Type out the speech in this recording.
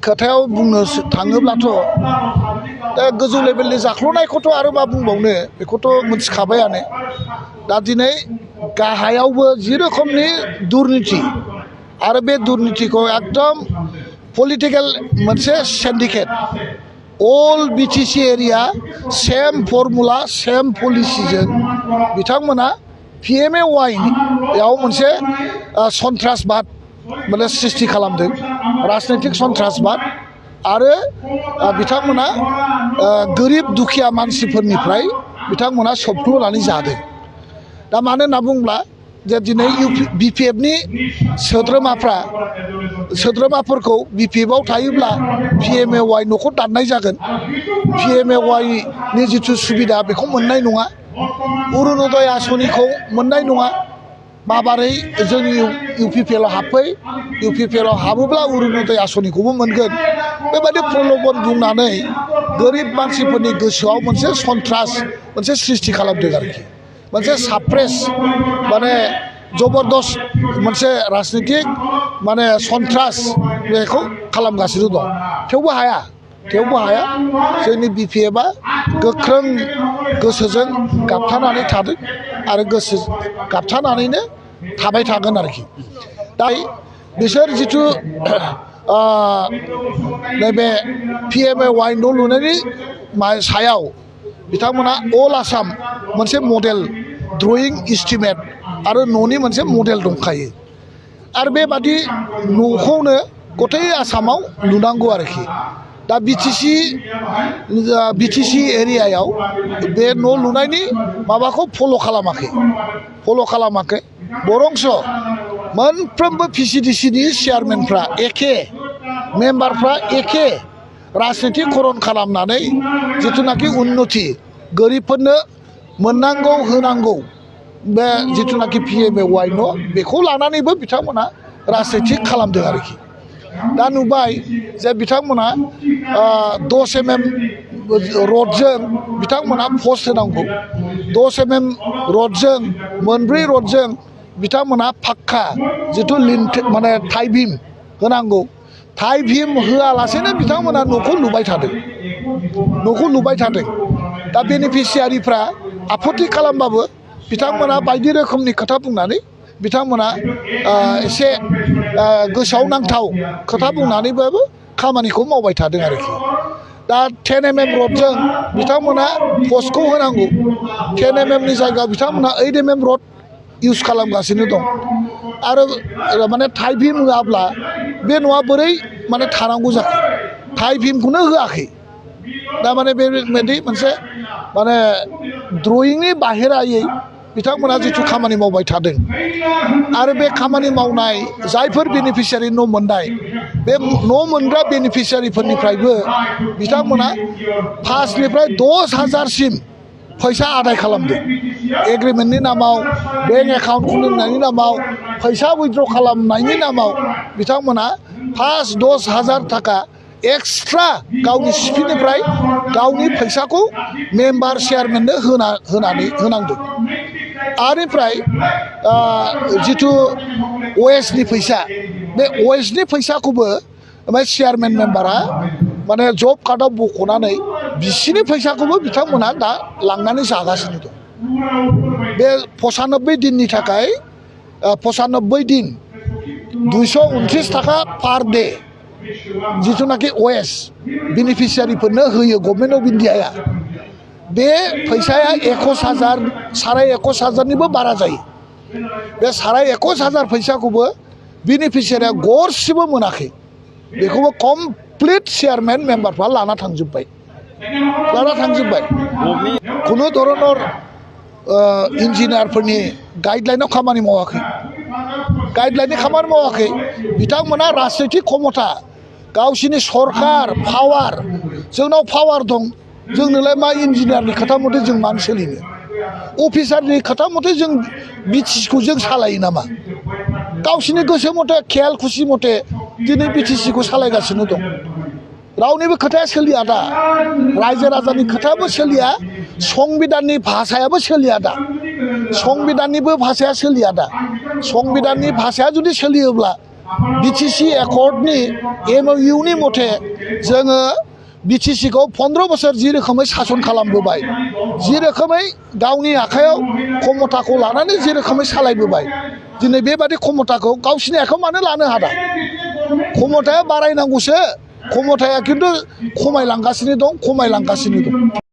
खोथायाव बुंनो थाङोब्लाथ' दा गोजौ लेभेलनि जाख्ल'नायखौथ' आरो मा बुंबावनो बेखौथ' मिथिखाबायानो दा दिनै गाहायावबो जि रोखोमनि दुर्नीति आरो बे दुर्नीतिखौ एकदम पलिटिकेल मोनसे सिन्डिकेट अल बिटिसि एरिया सेम फर्मुला सेम पलिसिजों बिथांमोना PMAY-याव मोनसे सन्त्रासबाद माने सृष्टि खालामदों राजनैतिक सन्त्रासबाद आरो बिथांमोना गोरिब दुखिया मानसिफोरनिफ्राय बिथांमोना सोबख्ल'नानै जादों दा मानो होनना बुङोब्ला जे दिनै BPF-नि सोद्रोमाफोरखौ BPF-आव थायोब्ला PMAY न'खौ दाननाय जागोन PMAY-नि जिथु सुबिदा बेखौ मोननाय नङा अरुणोदय आसनिखौ मोननाय नङा माबारै जोंनि UPPL-आव हाबफै UPPL-आव हाबोब्ला अरुणोदय आसनिखौबो मोनगोन बेबायदि प्रलोभन बुंनानै गोरिब मानसिफोरनि गोसोआव मोनसे सन्त्रास मोनसे सृष्टि खालामदों आरोखि मोनसे साप्रेस माने जबरदस्त मोनसे राजनितिक माने सन्त्रास बेखौ खालामगासिनो दं थेवबो हाया जोंनि BPF-आ गोख्रों गोसोजों गाबथानानै थादों आरो गोसो गाबथानानैनो थाबाय थागोन आरोखि दा बिसोर जिथु नैबे PMAY न' लुनायनि सायाव बिथांमोना अल आसाम मोनसे मडेल ड्रयिं इस्टिमेट आरो न'नि मोनसे मडेल दंखायो आरो बेबादि न'खौनो गथै आसामाव लुनांगौ आरोखि दा BTC एरियायाव बे न' लुनायनि माबाखौ फल' खालामाखै बरंस मोनफ्रोमबो PCDC-नि चेयारमेनफ्रा एखे मेम्बारफ्रा एखे राजनितिकरन खालामनानै जिथुनाखि उन्नति गोरिबफोरनो मोननांगौ होनांगौ बे जिथुनाखि PMAY न' बेखौ लानानैबो बिथांमोना राजनितिक खालामदों आरोखि दा नुबाय जे बिथांमोना 10 mm रडजों बिथांमोना पस्ट होनांगौ 10 mm रडजों मोनब्रै रडजों बिथांमोना फाक्का जिथु माने थाइ बिम होनांगौ थाइ बिम होआलासेनो बिथांमोना न'खौ लुबाय थादों दा बेनिफिसियारिफ्रा आपत्ति खालामबाबो बिथांमोना बायदि रोखोमनि खोथा बुंनानै बिथांमोना एसे गोसोआव नांथाव खोथा बुंनानैबाबो खामानिखौ मावबाय थादों आरोखि दा 10 mm रडजों बिथांमोना पस्टखौ होनांगौ 10 mm-नि जायगायाव बिथांमोना 8 mm रड इउज खालामगासिनो दं आरो माने थाइ बिम होआब्ला बे न'आ बोरै माने थानांगौ जाखो थाइ बिमखौनो होआखै दा माने बेबायदि मोनसे माने ड्रयिंनि बाहेरायै बिथांमोना जिथु खामानि मावबाय थादों आरो बे खामानि मावनाय जायफोर बेनिफिसियारि न' मोननाय बे न' मोनग्रा बेनिफिसियारिफोरनिफ्रायबो बिथांमोना 5निफ्राय 10,000सिम फैसा आदाय खालामदों एग्रिमेन्टनि नामाव बेंक एकाउन्ट खुलिनायनि नामाव फैसा उइथड्र खालामनायनि नामाव बिथांमोना 5-10,000 थाखा एक्सट्रा गावनि सिपिनिफ्राय गावनि फैसाखौ मेम्बार चेयारमेननो होनांदों आरिफ्राय जिथु OS-नि फैसा बे OS-नि फैसाखौबो चेयारमेन मेम्बारा माने जब कार्डआव बख'नानै बिसिनि फैसाखौबो बिथांमोना दा लांनानै जागासिनो दं बे 95 दिननि थाखाय 95 दिन 229 थाखा पार डे जिथुनाखि OS बेनिफिसियारिफोरनो होयो गभर्नमेन्ट अफ इन्डियाया बे फैसाया 21,000 21,500निबो बारा जायो बे 21,500 फैसाखौबो बेनिफिसियारिया गरसेबो मोनाखै बेखौबो कमप्लिट चेयारमेन मेम्बारफ्रा लाना थांजोब्बाय खुनु धरनर इन्जिनियारफोरनि गाइडलाइनाव खामानि मावाखै बिथांमोना राजनितिक क्षमता गावसिनि सरकार पावार जोंनाव पावार दं जोंनोलाय मा इन्जिनियारनि खोथा मथे जों मानो सोलिनो अफिसारनि खोथा मथे जों BTC-खौ जों सालायो नामा गावसिनि गोसो मथे खेयाल खुसि मथे दिनै BTC-खौ सालायगासिनो दं रावनिबो खोथाया सोलिया दा रायजो राजानि खोथायाबो सोलिया संबिधाननि भाषायाबो सोलिया दा संबिधाननि भाषाया जुदि सोलियोब्ला बिटिसि एकर्डनि MOUनि मथे जोङो बिटिसिखौ 15 बोसोर जि रोखोमै सासन खालामबोबाय जि रोखोमै गावनि आखायाव क्षमताखौ लानानै जि रोखोमै सालायबोबाय दिनै बेबादि क्षमताखौ गावसिनि आखायाव मानो लानो हादा क्षमताया बारायनांगौसो क्षमताया खिन्थु खमायलांगासिनो दं